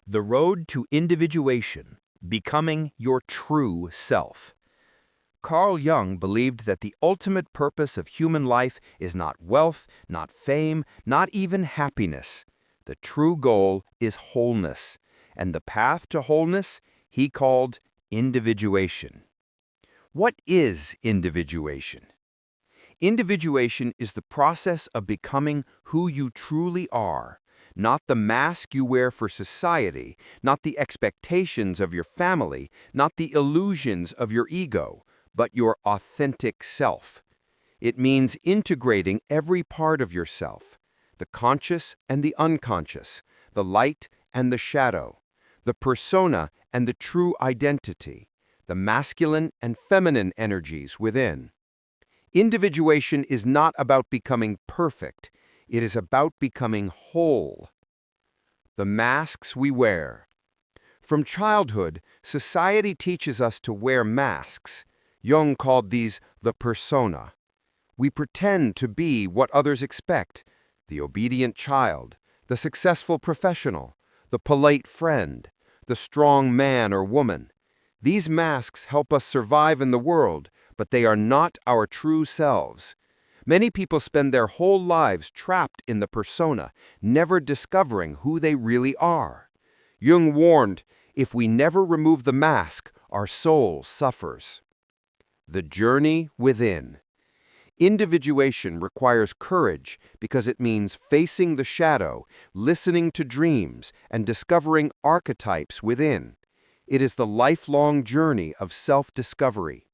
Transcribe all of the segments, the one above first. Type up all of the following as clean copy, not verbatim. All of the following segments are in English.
The Road to Individuation, Becoming Your True Self. Carl Jung believed that the ultimate purpose of human life is not wealth, not fame, not even happiness. The true goal is wholeness, and the path to wholeness he called individuation. What is individuation? Individuation is the process of becoming who you truly are, not the mask you wear for society, not the expectations of your family, not the illusions of your ego, but your authentic self. It means integrating every part of yourself, the conscious and the unconscious, the light and the shadow, the persona and the true identity, the masculine and feminine energies within. Individuation is not about becoming perfect. It is about becoming whole. The masks we wear. From childhood, society teaches us to wear masks. Jung called these the persona. We pretend to be what others expect: the obedient child, the successful professional, the polite friend, the strong man or woman. These masks help us survive in the world, but they are not our true selves. Many people spend their whole lives trapped in the persona, never discovering who they really are. Jung warned, if we never remove the mask, our soul suffers. The journey within. Individuation requires courage because it means facing the shadow, listening to dreams, and discovering archetypes within. It is the lifelong journey of self-discovery.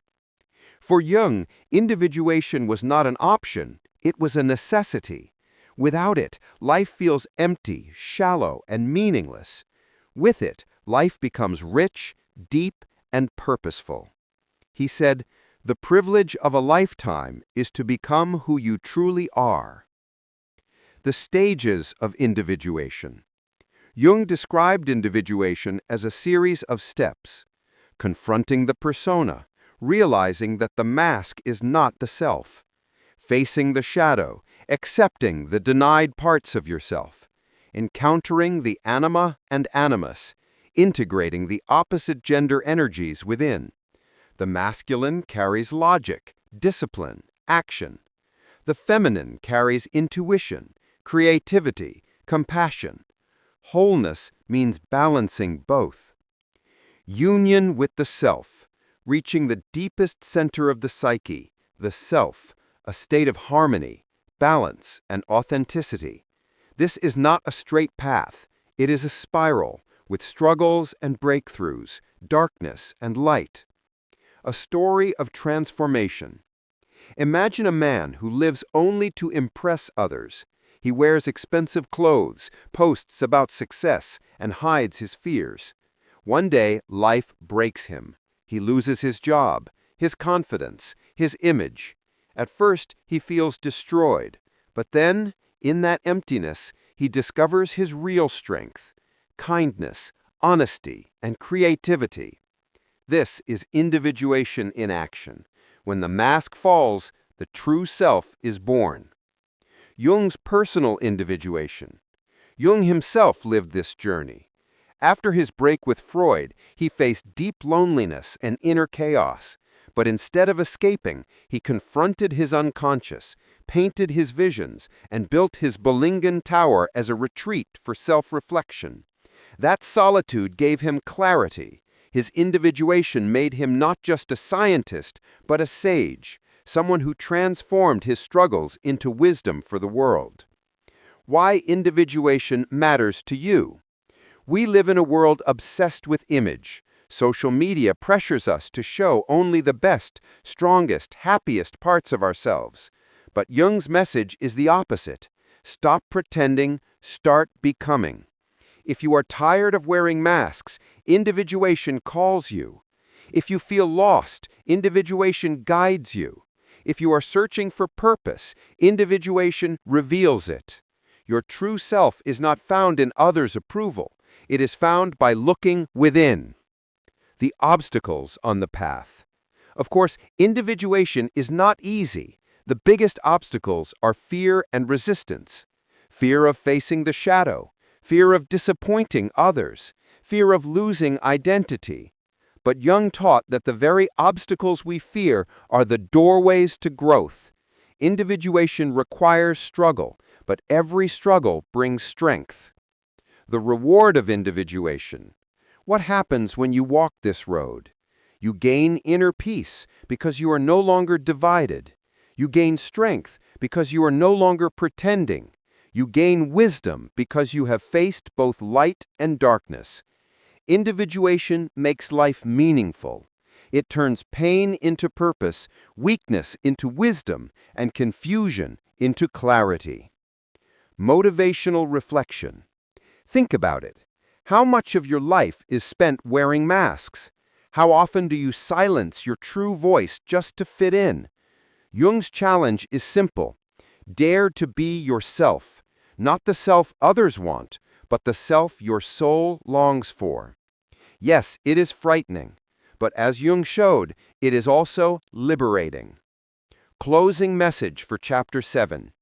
For Jung, individuation was not an option, it was a necessity. Without it, life feels empty, shallow, and meaningless. With it, life becomes rich, deep, and purposeful. He said, "The privilege of a lifetime is to become who you truly are." The stages of individuation. Jung described individuation as a series of steps: confronting the persona, realizing that the mask is not the self; facing the shadow, accepting the denied parts of yourself; encountering the anima and animus, integrating the opposite gender energies within. The masculine carries logic, discipline, action. The feminine carries intuition, creativity, compassion. Wholeness means balancing both. Union with the self, reaching the deepest center of the psyche, the self, a state of harmony, balance, and authenticity. This is not a straight path. It is a spiral, with struggles and breakthroughs, darkness and light. A story of transformation. Imagine a man who lives only to impress others. He wears expensive clothes, posts about success, and hides his fears. One day, life breaks him. He loses his job, his confidence, his image. At first, he feels destroyed. But then, in that emptiness, he discovers his real strength: kindness, honesty, and creativity. This is individuation in action. When the mask falls, the true self is born. Jung's personal individuation. Jung himself lived this journey. After his break with Freud, he faced deep loneliness and inner chaos. But instead of escaping, he confronted his unconscious, painted his visions, and built his Bollingen Tower as a retreat for self-reflection. That solitude gave him clarity. His individuation made him not just a scientist, but a sage, someone who transformed his struggles into wisdom for the world. Why individuation matters to you. We live in a world obsessed with image. Social media pressures us to show only the best, strongest, happiest parts of ourselves. But Jung's message is the opposite. Stop pretending, start becoming. If you are tired of wearing masks, individuation calls you. If you feel lost, individuation guides you. If you are searching for purpose, individuation reveals it. Your true self is not found in others' approval. It is found by looking within. The obstacles on the path. Of course, individuation is not easy. The biggest obstacles are fear and resistance. Fear of facing the shadow, fear of disappointing others, fear of losing identity. But Jung taught that the very obstacles we fear are the doorways to growth. Individuation requires struggle, but every struggle brings strength. The reward of individuation. What happens when you walk this road? You gain inner peace because you are no longer divided. You gain strength because you are no longer pretending. You gain wisdom because you have faced both light and darkness. Individuation makes life meaningful. It turns pain into purpose, weakness into wisdom, and confusion into clarity. Motivational reflection. Think about it. How much of your life is spent wearing masks? How often do you silence your true voice just to fit in? Jung's challenge is simple. Dare to be yourself, not the self others want, but the self your soul longs for. Yes, it is frightening, but as Jung showed, it is also liberating. Closing message for Chapter 7.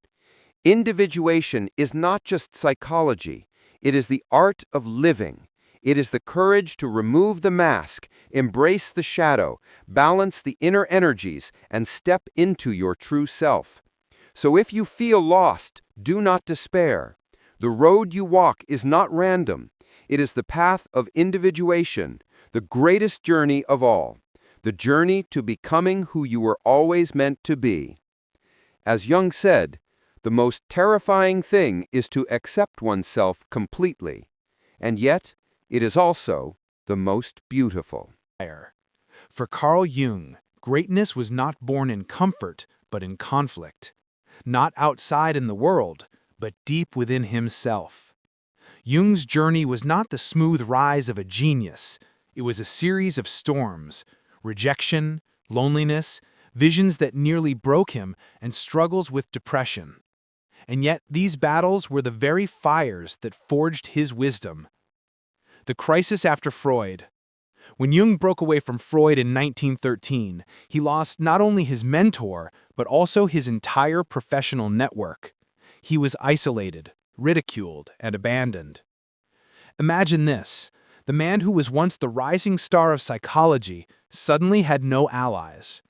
Individuation is not just psychology, it is the art of living. It is the courage to remove the mask, embrace the shadow, balance the inner energies, and step into your true self. So if you feel lost, do not despair. The road you walk is not random. It is the path of individuation, the greatest journey of all, the journey to becoming who you were always meant to be. As Jung said, the most terrifying thing is to accept oneself completely, and yet it is also the most beautiful. For Carl Jung, greatness was not born in comfort, but in conflict. Not outside in the world, but deep within himself. Jung's journey was not the smooth rise of a genius. It was a series of storms, rejection, loneliness, visions that nearly broke him, and struggles with depression. And yet these battles were the very fires that forged his wisdom. The crisis after Freud. When Jung broke away from Freud in 1913, he lost not only his mentor, but also his entire professional network. He was isolated, ridiculed, and abandoned. Imagine this. The man who was once the rising star of psychology suddenly had no allies.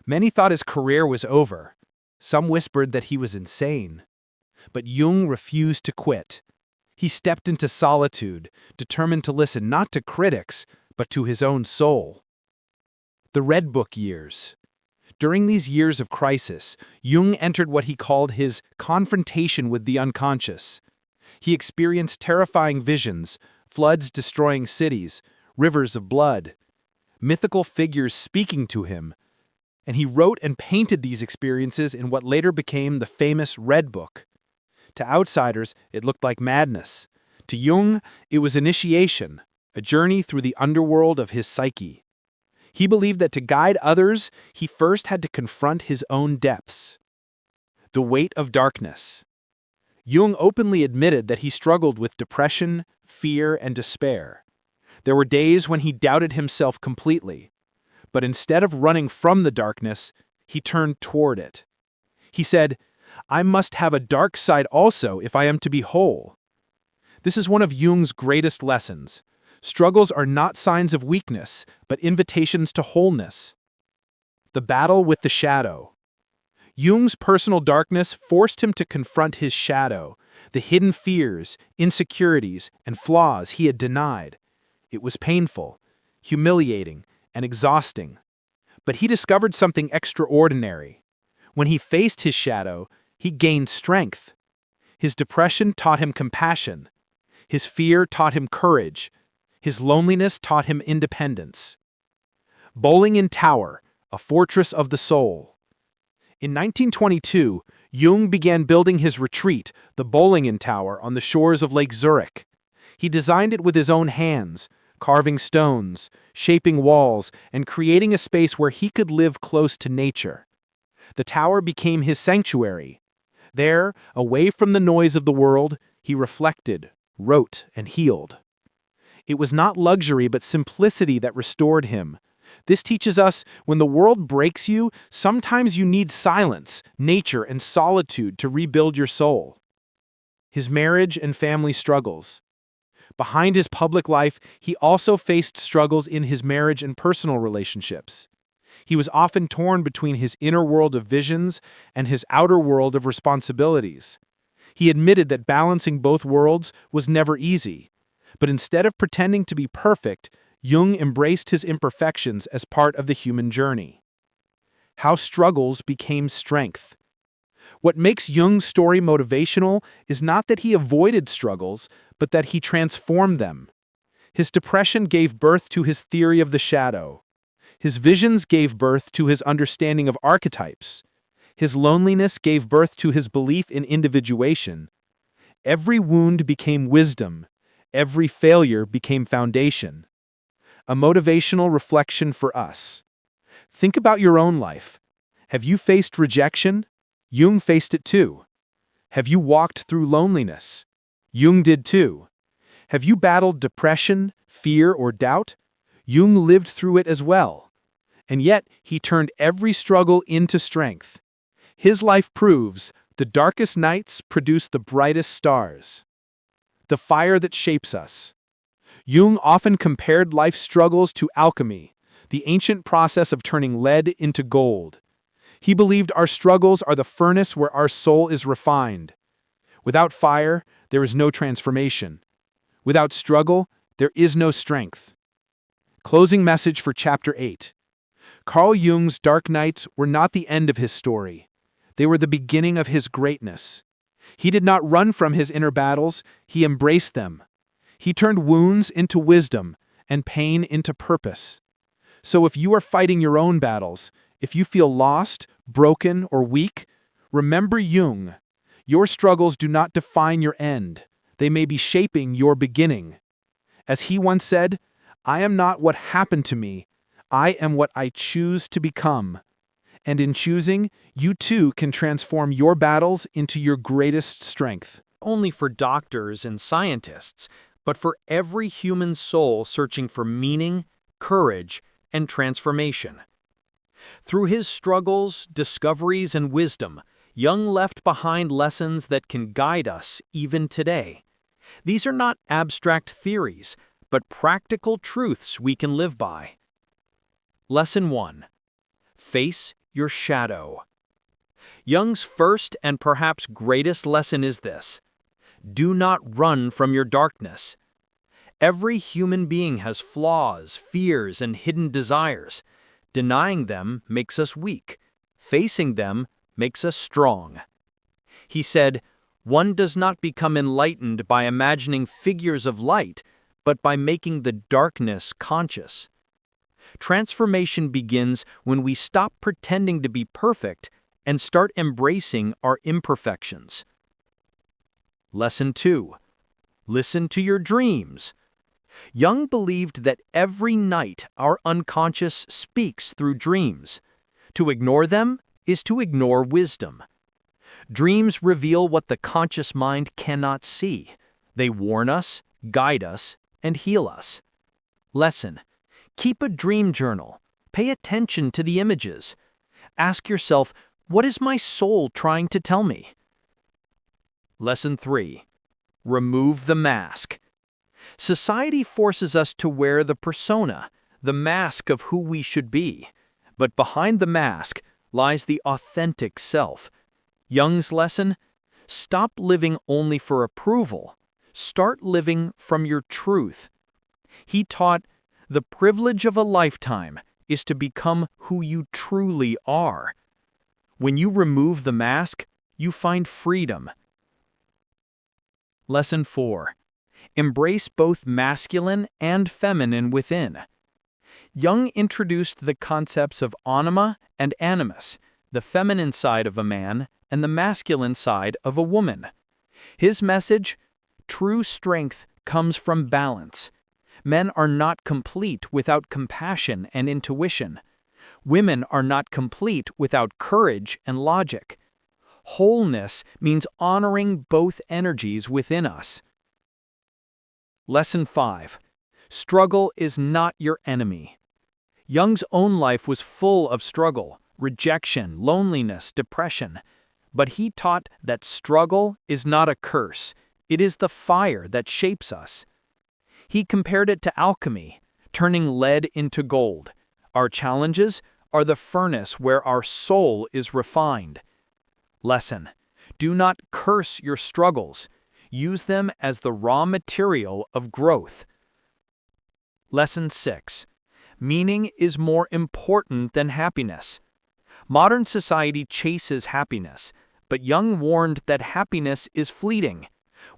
Many thought his career was over. Some whispered that he was insane. But Jung refused to quit. He stepped into solitude, determined to listen not to critics, but to his own soul. The Red Book years. During these years of crisis, Jung entered what he called his confrontation with the unconscious. He experienced terrifying visions, floods destroying cities, rivers of blood, mythical figures speaking to him, and he wrote and painted these experiences in what later became the famous Red Book. To outsiders, it looked like madness. To Jung, it was initiation, a journey through the underworld of his psyche. He believed that to guide others, he first had to confront his own depths. The weight of darkness. Jung openly admitted that he struggled with depression, fear, and despair. There were days when he doubted himself completely. But instead of running from the darkness, he turned toward it. He said, "I must have a dark side also if I am to be whole." This is one of Jung's greatest lessons. Struggles are not signs of weakness, but invitations to wholeness. The battle with the shadow. Jung's personal darkness forced him to confront his shadow, the hidden fears, insecurities, and flaws he had denied. It was painful, humiliating, and exhausting. But he discovered something extraordinary. When he faced his shadow, he gained strength. His depression taught him compassion. His fear taught him courage. His loneliness taught him independence. Bowling in Tower, a fortress of the soul. In 1922, Jung began building his retreat, the Bowling Tower, on the shores of Lake Zurich. He designed it with his own hands, carving stones, shaping walls, and creating a space where he could live close to nature. The tower became his sanctuary. There, away from the noise of the world, he reflected, wrote, and healed. It was not luxury but simplicity that restored him. This teaches us, when the world breaks you, sometimes you need silence, nature, and solitude to rebuild your soul. his marriage and family struggles. Behind his public life, he also faced struggles in his marriage and personal relationships. He was often torn between his inner world of visions and his outer world of responsibilities. He admitted that balancing both worlds was never easy, but instead of pretending to be perfect, Jung embraced his imperfections as part of the human journey. How struggles became strength. What makes Jung's story motivational is not that he avoided struggles, but that he transformed them. His depression gave birth to his theory of the shadow. His visions gave birth to his understanding of archetypes. His loneliness gave birth to his belief in individuation. Every wound became wisdom. Every failure became foundation. A motivational reflection for us. Think about your own life. Have you faced rejection? Jung faced it too. Have you walked through loneliness? Jung did too. Have you battled depression, fear, or doubt? Jung lived through it as well. And yet, he turned every struggle into strength. His life proves the darkest nights produce the brightest stars. The fire that shapes us. Jung often compared life's struggles to alchemy, the ancient process of turning lead into gold. He believed our struggles are the furnace where our soul is refined. Without fire, there is no transformation. Without struggle, there is no strength. Closing message for Chapter 8. Carl Jung's dark nights were not the end of his story. They were the beginning of his greatness. He did not run from his inner battles, he embraced them. He turned wounds into wisdom and pain into purpose. So if you are fighting your own battles, if you feel lost, broken, or weak, remember Jung. Your struggles do not define your end. They may be shaping your beginning. As he once said, "I am not what happened to me. I am what I choose to become." And in choosing, you too can transform your battles into your greatest strength. Only for doctors and scientists, but for every human soul searching for meaning, courage, and transformation. Through his struggles, discoveries, and wisdom, Jung left behind lessons that can guide us even today. These are not abstract theories, but practical truths we can live by. Lesson 1. Face your shadow. Jung's first and perhaps greatest lesson is this: do not run from your darkness. Every human being has flaws, fears, and hidden desires. Denying them makes us weak. Facing them makes us strong. He said, "One does not become enlightened by imagining figures of light, but by making the darkness conscious." Transformation begins when we stop pretending to be perfect and start embracing our imperfections. Lesson 2. Listen to your dreams. Jung believed that every night our unconscious speaks through dreams. To ignore them is to ignore wisdom. Dreams reveal what the conscious mind cannot see. They warn us, guide us, and heal us. Lesson: keep a dream journal. Pay attention to the images. Ask yourself, what is my soul trying to tell me? Lesson 3. Remove the mask. Society forces us to wear the persona, the mask of who we should be. But behind the mask lies the authentic self. Jung's lesson: stop living only for approval. Start living from your truth. He taught, the privilege of a lifetime is to become who you truly are. When you remove the mask, you find freedom. Lesson 4. Embrace both masculine and feminine within. Jung introduced the concepts of anima and animus, the feminine side of a man and the masculine side of a woman. His message: true strength comes from balance. Men are not complete without compassion and intuition. Women are not complete without courage and logic. Wholeness means honoring both energies within us. Lesson 5. Struggle is not your enemy. Jung's own life was full of struggle, rejection, loneliness, depression. But he taught that struggle is not a curse, It is the fire that shapes us. He compared it to alchemy, turning lead into gold. Our challenges are the furnace where our soul is refined. Lesson: do not curse your struggles. Use them as the raw material of growth. Lesson 6. Meaning is more important than happiness. Modern society chases happiness, but Jung warned that happiness is fleeting.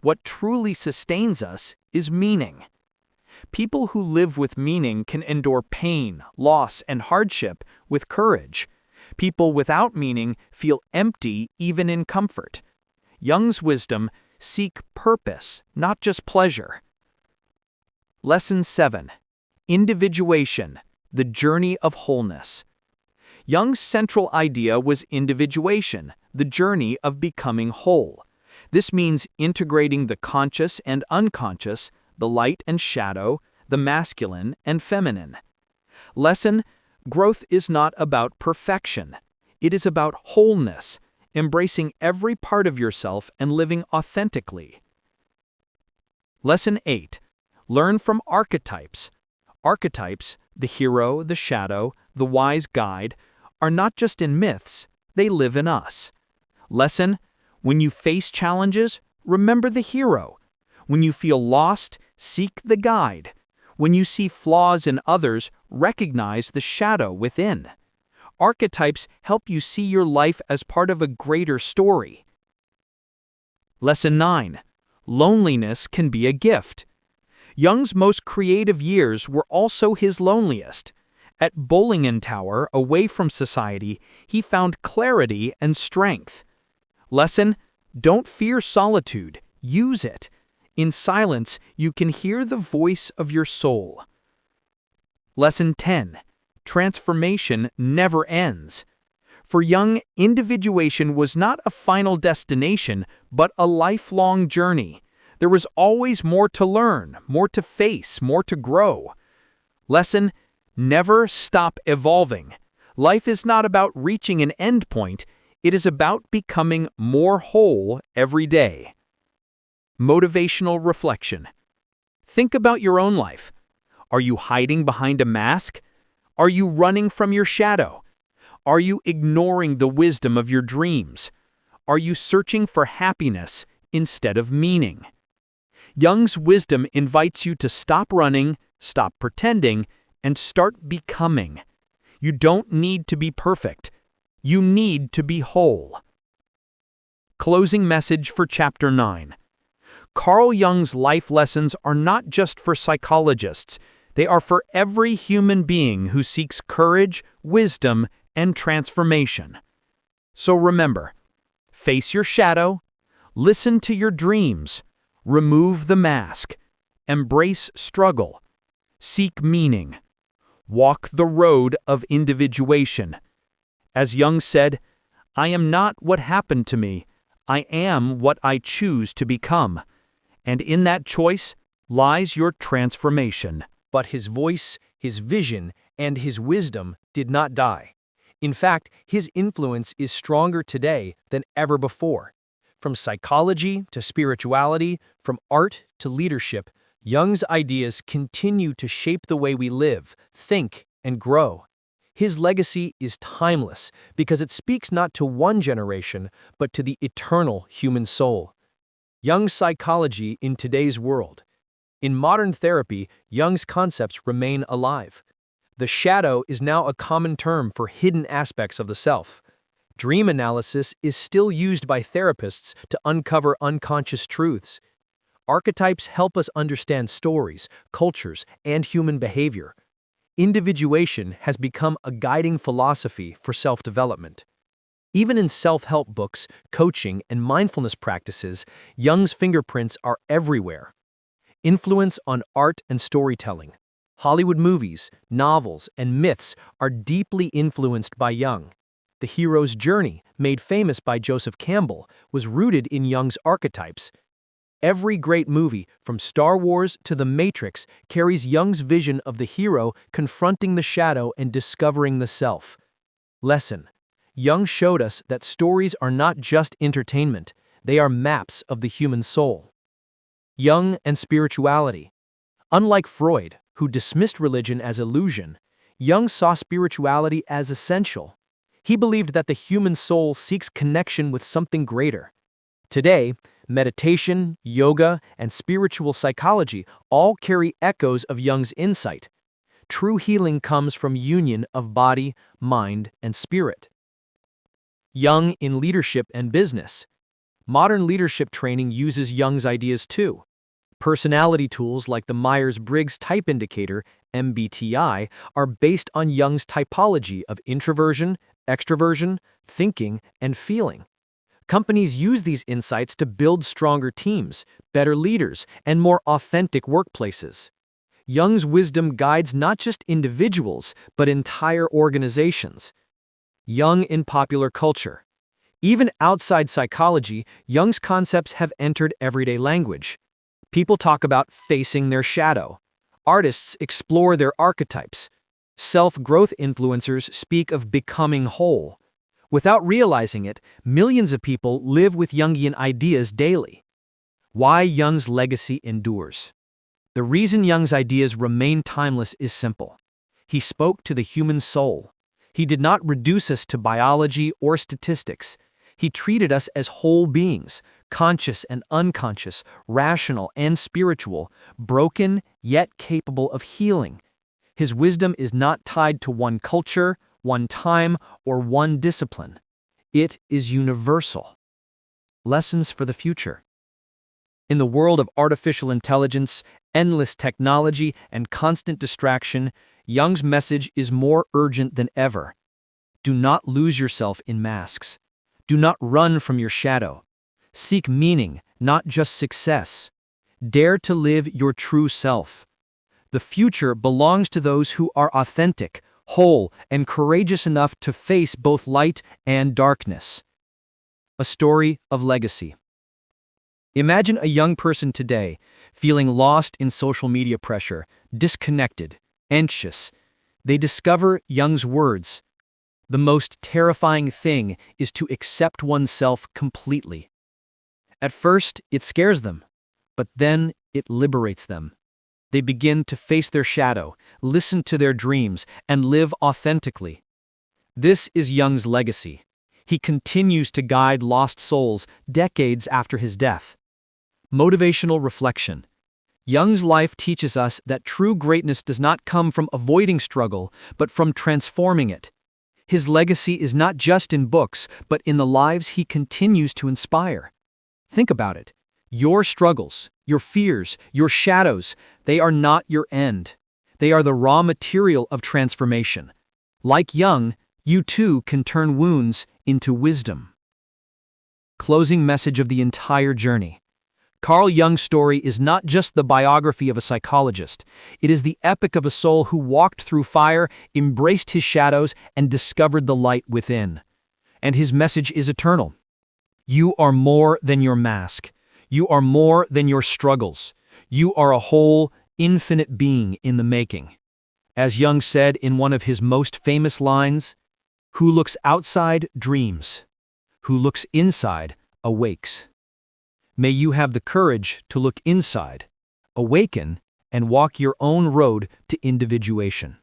What truly sustains us is meaning. People who live with meaning can endure pain, loss, and hardship with courage. People without meaning feel empty even in comfort. Jung's wisdom: seek purpose, not just pleasure. Lesson 7. Individuation, the journey of wholeness. Jung's central idea was individuation, the journey of becoming whole. This means integrating the conscious and unconscious, the light and shadow, the masculine and feminine. Lesson: growth is not about perfection. It is about wholeness, embracing every part of yourself and living authentically. Lesson 8. Learn from archetypes. Archetypes, the hero, the shadow, the wise guide, are not just in myths, they live in us. Lesson: when you face challenges, remember the hero. When you feel lost, seek the guide. When you see flaws in others, recognize the shadow within. Archetypes help you see your life as part of a greater story. Lesson 9. Loneliness can be a gift. Jung's most creative years were also his loneliest. At Bollingen Tower, away from society, he found clarity and strength. Lesson: don't fear solitude, use it. In silence, you can hear the voice of your soul. Lesson 10. Transformation never ends. For Jung, individuation was not a final destination, but a lifelong journey. There was always more to learn, more to face, more to grow. Lesson: never stop evolving. Life is not about reaching an end point, it is about becoming more whole every day. Motivational reflection. Think about your own life. Are you hiding behind a mask? Are you running from your shadow? Are you ignoring the wisdom of your dreams? Are you searching for happiness instead of meaning? Jung's wisdom invites you to stop running, stop pretending, and start becoming. You don't need to be perfect. You need to be whole. Closing message for Chapter 9. Carl Jung's life lessons are not just for psychologists. They are for every human being who seeks courage, wisdom, and transformation. So remember, face your shadow, listen to your dreams, remove the mask, embrace struggle, seek meaning, walk the road of individuation. As Jung said, "I am not what happened to me, I am what I choose to become." And in that choice lies your transformation. But his voice, his vision, and his wisdom did not die. In fact, his influence is stronger today than ever before. From psychology to spirituality, from art to leadership, Jung's ideas continue to shape the way we live, think, and grow. His legacy is timeless because it speaks not to one generation, but to the eternal human soul. Jung's psychology in today's world. In modern therapy, Jung's concepts remain alive. The shadow is now a common term for hidden aspects of the self. Dream analysis is still used by therapists to uncover unconscious truths. Archetypes help us understand stories, cultures, and human behavior. Individuation has become a guiding philosophy for self-development. Even in self-help books, coaching, and mindfulness practices, Jung's fingerprints are everywhere. Influence on art and storytelling. Hollywood movies, novels, and myths are deeply influenced by Jung. The hero's journey, made famous by Joseph Campbell, was rooted in Jung's archetypes. Every great movie, from Star Wars to The Matrix, carries Jung's vision of the hero confronting the shadow and discovering the self. Lesson: Jung showed us that stories are not just entertainment, they are maps of the human soul. Jung and spirituality. Unlike Freud, who dismissed religion as illusion, Jung saw spirituality as essential. He believed that the human soul seeks connection with something greater. Today, meditation, yoga, and spiritual psychology all carry echoes of Jung's insight. True healing comes from union of body, mind, and spirit. Jung in leadership and business. Modern leadership training uses Jung's ideas too. Personality tools like the Myers-Briggs Type Indicator, MBTI, are based on Jung's typology of introversion, extroversion, thinking, and feeling. Companies use these insights to build stronger teams, better leaders, and more authentic workplaces. Jung's wisdom guides not just individuals, but entire organizations. Jung in popular culture. Even outside psychology, Jung's concepts have entered everyday language. People talk about facing their shadow. Artists explore their archetypes. Self-growth influencers speak of becoming whole. Without realizing it, millions of people live with Jungian ideas daily. Why Jung's legacy endures. The reason Jung's ideas remain timeless is simple. He spoke to the human soul. He did not reduce us to biology or statistics. He treated us as whole beings, conscious and unconscious, rational and spiritual, broken yet capable of healing. His wisdom is not tied to one culture, one time, or one discipline. It is universal. Lessons for the future. In the world of artificial intelligence, endless technology, and constant distraction, Jung's message is more urgent than ever. Do not lose yourself in masks. Do not run from your shadow. Seek meaning, not just success. Dare to live your true self. The future belongs to those who are authentic, whole, and courageous enough to face both light and darkness. A story of legacy. Imagine a young person today, feeling lost in social media pressure, disconnected, anxious. They discover Jung's words. The most terrifying thing is to accept oneself completely. At first, it scares them, but then it liberates them. They begin to face their shadow, listen to their dreams, and live authentically. This is Jung's legacy. He continues to guide lost souls decades after his death. Motivational reflection. Jung's life teaches us that true greatness does not come from avoiding struggle, but from transforming it. His legacy is not just in books, but in the lives he continues to inspire. Think about it. Your struggles, your fears, your shadows, they are not your end. They are the raw material of transformation. Like Jung, you too can turn wounds into wisdom. Closing message of the entire journey. Carl Jung's story is not just the biography of a psychologist. It is the epic of a soul who walked through fire, embraced his shadows, and discovered the light within. And his message is eternal. You are more than your mask. You are more than your struggles. You are a whole, infinite being in the making. As Jung said in one of his most famous lines, "Who looks outside dreams. Who looks inside awakes." May you have the courage to look inside, awaken, and walk your own road to individuation.